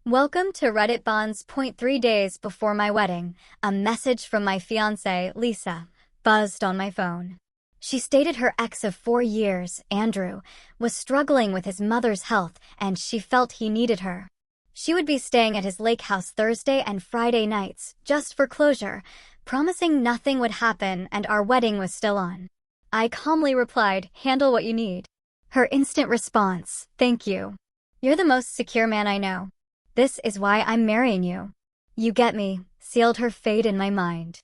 Welcome to Reddit Bonds. 3 days before my wedding, a message from my fiancé, Lisa, buzzed on my phone. She stated her ex of 4 years, Andrew, was struggling with his mother's health and she felt he needed her. She would be staying at his lake house Thursday and Friday nights, just for closure, promising nothing would happen and our wedding was still on. I calmly replied, "Handle what you need." Her instant response, "Thank you. You're the most secure man I know. This is why I'm marrying you. You get me," sealed her fate in my mind.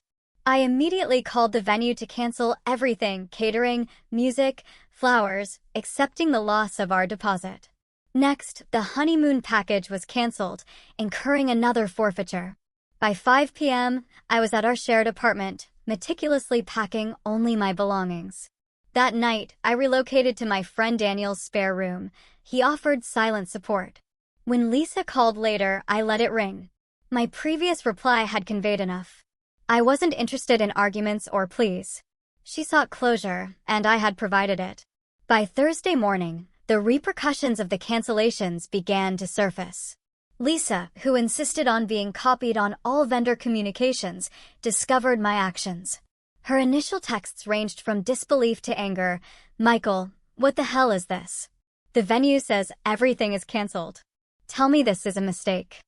I immediately called the venue to cancel everything, catering, music, flowers, accepting the loss of our deposit. Next, the honeymoon package was canceled, incurring another forfeiture. By 5 p.m., I was at our shared apartment, meticulously packing only my belongings. That night, I relocated to my friend Daniel's spare room. He offered silent support. When Lisa called later, I let it ring. My previous reply had conveyed enough. I wasn't interested in arguments or pleas. She sought closure, and I had provided it. By Thursday morning, the repercussions of the cancellations began to surface. Lisa, who insisted on being copied on all vendor communications, discovered my actions. Her initial texts ranged from disbelief to anger. "Michael, what the hell is this? The venue says everything is canceled. Tell me this is a mistake."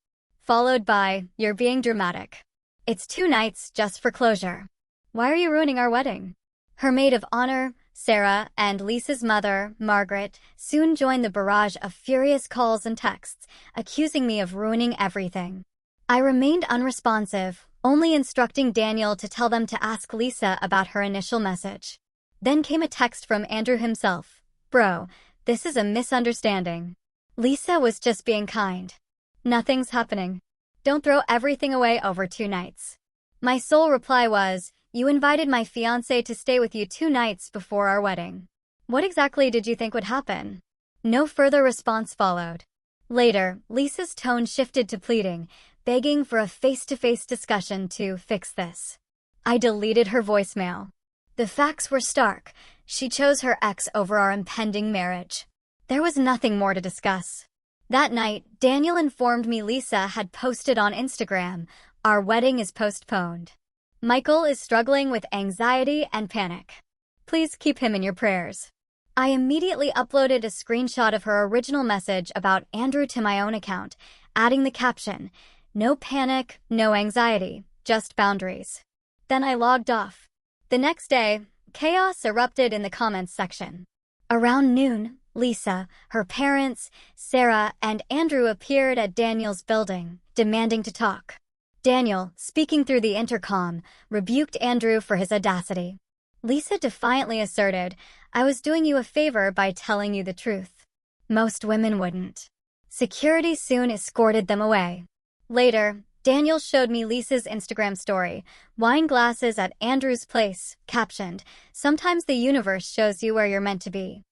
Followed by, "You're being dramatic. It's 2 nights just for closure. Why are you ruining our wedding?" Her maid of honor, Sarah, and Lisa's mother, Margaret, soon joined the barrage of furious calls and texts, accusing me of ruining everything. I remained unresponsive, only instructing Daniel to tell them to ask Lisa about her initial message. Then came a text from Andrew himself. "Bro, this is a misunderstanding. Lisa was just being kind. Nothing's happening. Don't throw everything away over 2 nights." My sole reply was, "You invited my fiancé to stay with you 2 nights before our wedding. What exactly did you think would happen?" No further response followed. Later, Lisa's tone shifted to pleading, begging for a face-to-face discussion to fix this. I deleted her voicemail. The facts were stark. She chose her ex over our impending marriage. There was nothing more to discuss. That night, Daniel informed me Lisa had posted on Instagram, "Our wedding is postponed. Michael is struggling with anxiety and panic. Please keep him in your prayers." I immediately uploaded a screenshot of her original message about Andrew to my own account, adding the caption, "No panic, no anxiety, just boundaries." Then I logged off. The next day, chaos erupted in the comments section. Around noon, Lisa, her parents, Sarah, and Andrew appeared at Daniel's building, demanding to talk. Daniel, speaking through the intercom, rebuked Andrew for his audacity. Lisa defiantly asserted, "I was doing you a favor by telling you the truth. Most women wouldn't." Security soon escorted them away. Later, Daniel showed me Lisa's Instagram story, wine glasses at Andrew's place, captioned, "Sometimes the universe shows you where you're meant to be."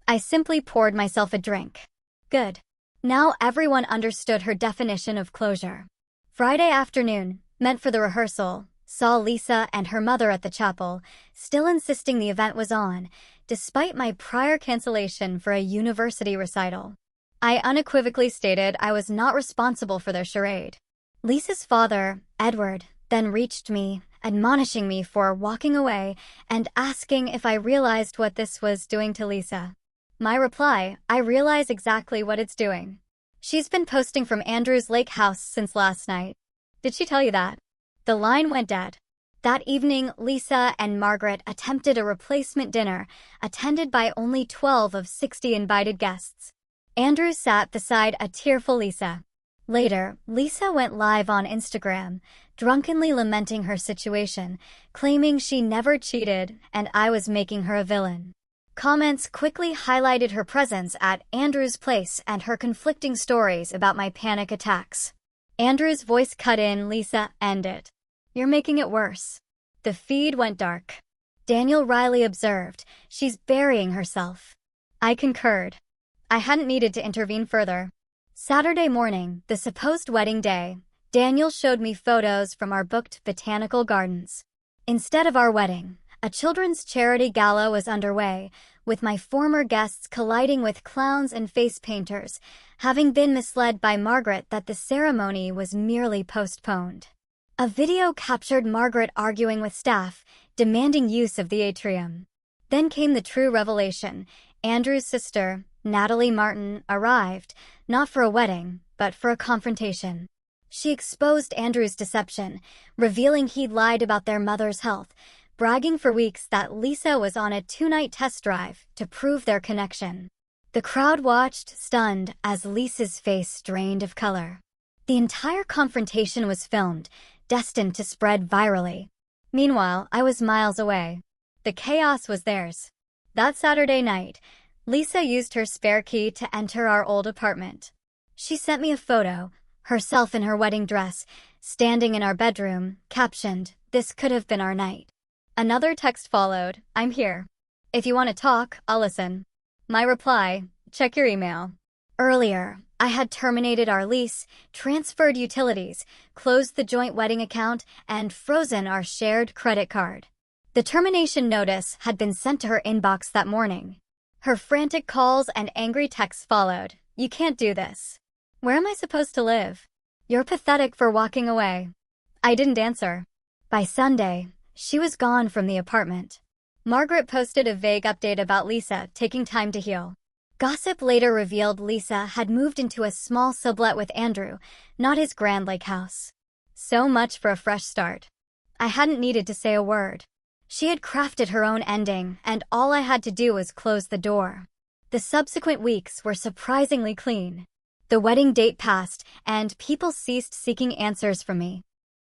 I simply poured myself a drink. Good. Now everyone understood her definition of closure. Friday afternoon, meant for the rehearsal, saw Lisa and her mother at the chapel, still insisting the event was on, despite my prior cancellation for a university recital. I unequivocally stated I was not responsible for their charade. Lisa's father, Edward, then reached me, admonishing me for walking away and asking if I realized what this was doing to Lisa. My reply, "I realize exactly what it's doing. She's been posting from Andrew's lake house since last night. Did she tell you that?" The line went dead. That evening, Lisa and Margaret attempted a replacement dinner, attended by only 12 of 60 invited guests. Andrew sat beside a tearful Lisa. Later, Lisa went live on Instagram, drunkenly lamenting her situation, claiming she never cheated and I was making her a villain. Comments quickly highlighted her presence at Andrew's place and her conflicting stories about my panic attacks. Andrew's voice cut in, "Lisa, end it. You're making it worse." The feed went dark. Daniel Riley observed, "She's burying herself." I concurred. I hadn't needed to intervene further. Saturday morning, the supposed wedding day, Daniel showed me photos from our booked botanical gardens. Instead of our wedding, a children's charity gala was underway, with my former guests colliding with clowns and face painters, having been misled by Margaret that the ceremony was merely postponed. A video captured Margaret arguing with staff, demanding use of the atrium. Then came the true revelation. Andrew's sister, Natalie Martin, arrived, not for a wedding, but for a confrontation. She exposed Andrew's deception, revealing he'd lied about their mother's health, bragging for weeks that Lisa was on a 2-night test drive to prove their connection. The crowd watched, stunned, as Lisa's face drained of color. The entire confrontation was filmed, destined to spread virally. Meanwhile, I was miles away. The chaos was theirs. That Saturday night, Lisa used her spare key to enter our old apartment. She sent me a photo, herself in her wedding dress, standing in our bedroom, captioned, "This could have been our night." Another text followed, "I'm here. If you want to talk, I'll listen." My reply, "Check your email." Earlier, I had terminated our lease, transferred utilities, closed the joint wedding account, and frozen our shared credit card. The termination notice had been sent to her inbox that morning. Her frantic calls and angry texts followed. "You can't do this. Where am I supposed to live? You're pathetic for walking away." I didn't answer. By Sunday, she was gone from the apartment. Margaret posted a vague update about Lisa taking time to heal. Gossip later revealed Lisa had moved into a small sublet with Andrew, not his Grand Lake house. So much for a fresh start. I hadn't needed to say a word. She had crafted her own ending, and all I had to do was close the door. The subsequent weeks were surprisingly clean. The wedding date passed, and people ceased seeking answers from me.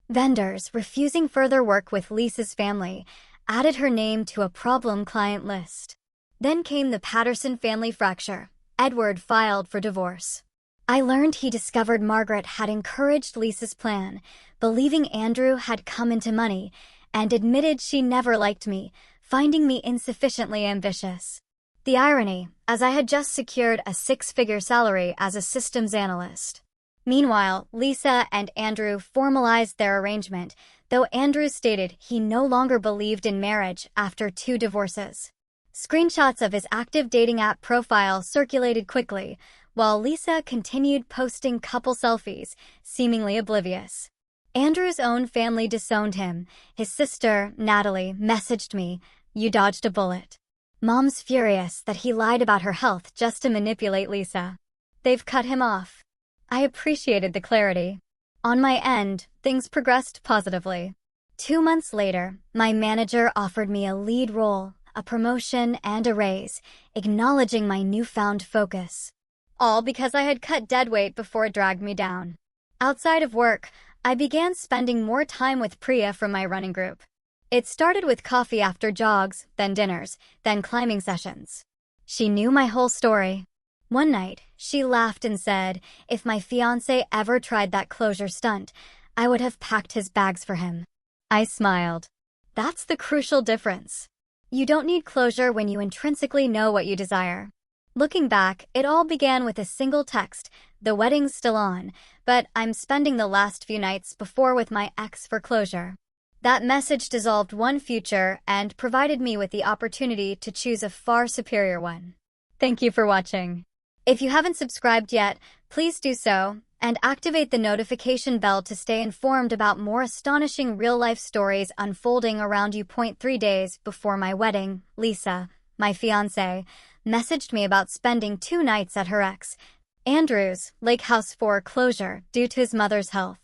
Vendors, refusing further work with Lisa's family, added her name to a problem client list. Then came the Patterson family fracture. Edward filed for divorce. I learned he discovered Margaret had encouraged Lisa's plan, believing Andrew had come into money, and admitted she never liked me, finding me insufficiently ambitious. The irony, as I had just secured a 6-figure salary as a systems analyst. Meanwhile, Lisa and Andrew formalized their arrangement, though Andrew stated he no longer believed in marriage after 2 divorces. Screenshots of his active dating app profile circulated quickly, while Lisa continued posting couple selfies, seemingly oblivious. Andrew's own family disowned him. His sister, Natalie, messaged me, "You dodged a bullet." Mom's furious that he lied about her health just to manipulate Lisa. They've cut him off. I appreciated the clarity. On my end, things progressed positively. 2 months later, my manager offered me a lead role, a promotion, and a raise, acknowledging my newfound focus. All because I had cut dead weight before it dragged me down. Outside of work, I began spending more time with Priya from my running group. It started with coffee after jogs, then dinners, then climbing sessions. She knew my whole story. One night, she laughed and said, if my fiancé ever tried that closure stunt, I would have packed his bags for him. I smiled. That's the crucial difference. You don't need closure when you intrinsically know what you desire. Looking back, it all began with a single text, "The wedding's still on, but I'm spending the last few nights before with my ex for closure." That message dissolved one future and provided me with the opportunity to choose a far superior one. Thank you for watching. If you haven't subscribed yet, please do so, and activate the notification bell to stay informed about more astonishing real-life stories unfolding around you. 3 days before my wedding, Lisa, my fiancée, messaged me about spending 2 nights at her ex, Andrew's, lake house for closure due to his mother's health.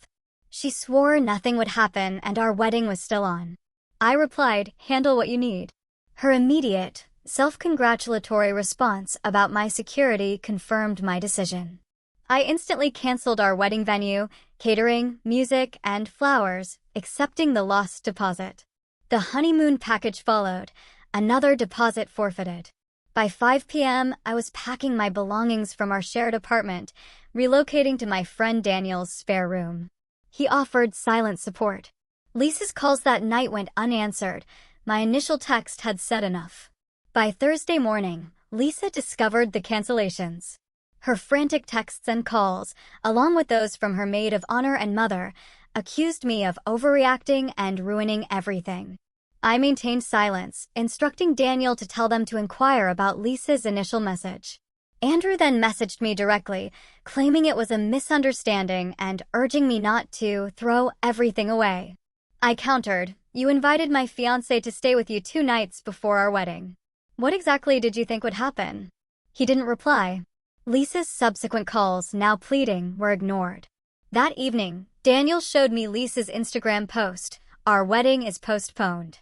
She swore nothing would happen and our wedding was still on. I replied, "Handle what you need." Her immediate, self-congratulatory response about my security confirmed my decision. I instantly canceled our wedding venue, catering, music, and flowers, accepting the lost deposit. The honeymoon package followed, another deposit forfeited. By 5 p.m., I was packing my belongings from our shared apartment, relocating to my friend Daniel's spare room. He offered silent support. Lisa's calls that night went unanswered. My initial text had said enough. By Thursday morning, Lisa discovered the cancellations. Her frantic texts and calls, along with those from her maid of honor and mother, accused me of overreacting and ruining everything. I maintained silence, instructing Daniel to tell them to inquire about Lisa's initial message. Andrew then messaged me directly, claiming it was a misunderstanding and urging me not to throw everything away. I countered, "You invited my fiancé to stay with you 2 nights before our wedding. What exactly did you think would happen?" He didn't reply. Lisa's subsequent calls, now pleading, were ignored. That evening, Daniel showed me Lisa's Instagram post, "Our wedding is postponed.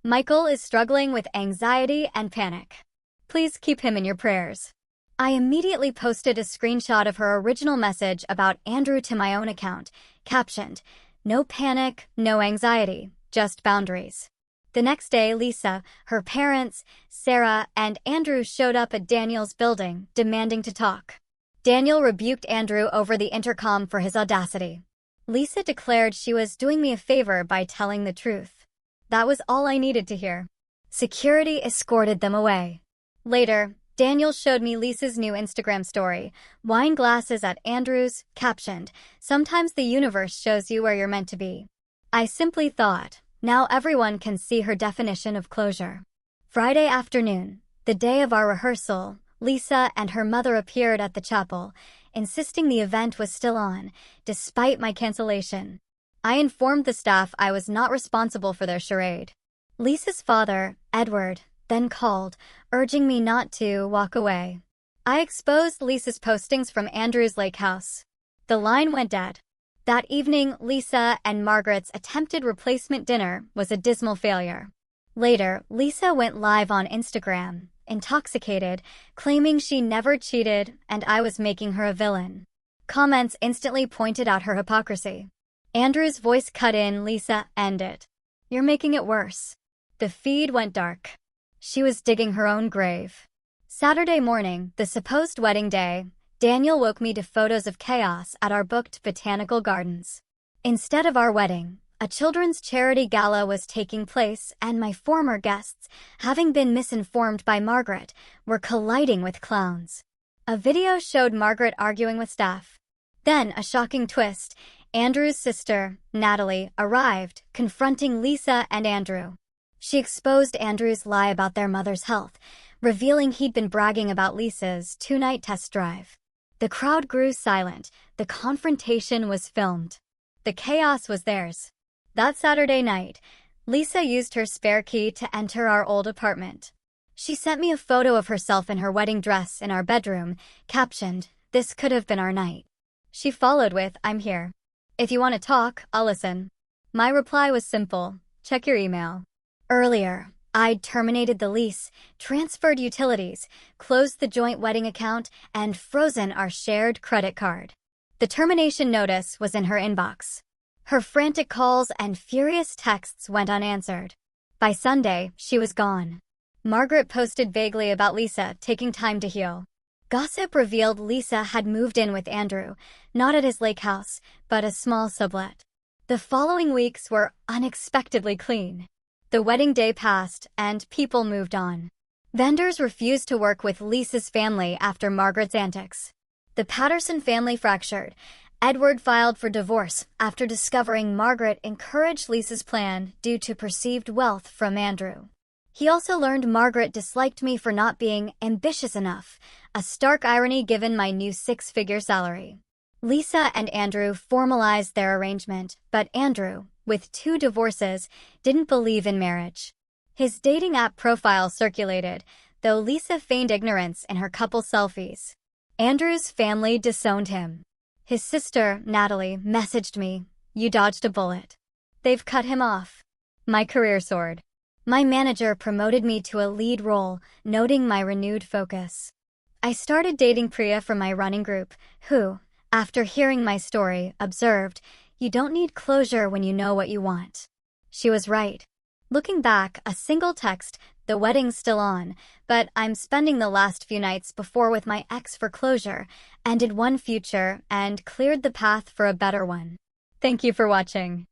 Michael is struggling with anxiety and panic. Please keep him in your prayers." I immediately posted a screenshot of her original message about Andrew to my own account, captioned, "No panic, no anxiety, just boundaries." The next day, Lisa, her parents, Sarah, and Andrew showed up at Daniel's building, demanding to talk. Daniel rebuked Andrew over the intercom for his audacity. Lisa declared she was doing me a favor by telling the truth. That was all I needed to hear. Security escorted them away. Later, Daniel showed me Lisa's new Instagram story, wine glasses at Andrew's, captioned, "Sometimes the universe shows you where you're meant to be." I simply thought, now everyone can see her definition of closure. Friday afternoon, the day of our rehearsal, Lisa and her mother appeared at the chapel, insisting the event was still on, despite my cancellation. I informed the staff I was not responsible for their charade. Lisa's father, Edward, then called, urging me not to walk away. I exposed Lisa's postings from Andrew's lake house. The line went dead. That evening, Lisa and Margaret's attempted replacement dinner was a dismal failure. Later, Lisa went live on Instagram, intoxicated, claiming she never cheated and I was making her a villain. Comments instantly pointed out her hypocrisy. Andrew's voice cut in, "Lisa, end it. You're making it worse." The feed went dark. She was digging her own grave. Saturday morning, the supposed wedding day, Daniel woke me to photos of chaos at our booked botanical gardens. Instead of our wedding, a children's charity gala was taking place, and my former guests, having been misinformed by Margaret, were colliding with clowns. A video showed Margaret arguing with staff. Then, a shocking twist, Andrew's sister, Natalie, arrived, confronting Lisa and Andrew. She exposed Andrew's lie about their mother's health, revealing he'd been bragging about Lisa's 2-night test drive. The crowd grew silent. The confrontation was filmed. The chaos was theirs. That Saturday night, Lisa used her spare key to enter our old apartment. She sent me a photo of herself in her wedding dress in our bedroom, captioned, "This could have been our night." She followed with, "I'm here. If you want to talk, I'll listen." My reply was simple, "Check your email." Earlier, I'd terminated the lease, transferred utilities, closed the joint wedding account, and frozen our shared credit card. The termination notice was in her inbox. Her frantic calls and furious texts went unanswered. By Sunday, she was gone. Margaret posted vaguely about Lisa taking time to heal. Gossip revealed Lisa had moved in with Andrew, not at his lake house, but a small sublet. The following weeks were unexpectedly clean. The wedding day passed, and people moved on. Vendors refused to work with Lisa's family after Margaret's antics. The Patterson family fractured. Edward filed for divorce after discovering Margaret encouraged Lisa's plan due to perceived wealth from Andrew. He also learned Margaret disliked me for not being ambitious enough, a stark irony given my new 6-figure salary. Lisa and Andrew formalized their arrangement, but Andrew, with 2 divorces, didn't believe in marriage. His dating app profile circulated, though Lisa feigned ignorance in her couple selfies. Andrew's family disowned him. His sister, Natalie, messaged me, "You dodged a bullet. They've cut him off." My career soared. My manager promoted me to a lead role, noting my renewed focus. I started dating Priya from my running group, who, after hearing my story, observed, "You don't need closure when you know what you want." She was right. Looking back, a single text, "The wedding's still on, but I'm spending the last few nights before with my ex for closure," ended one future and cleared the path for a better one. Thank you for watching.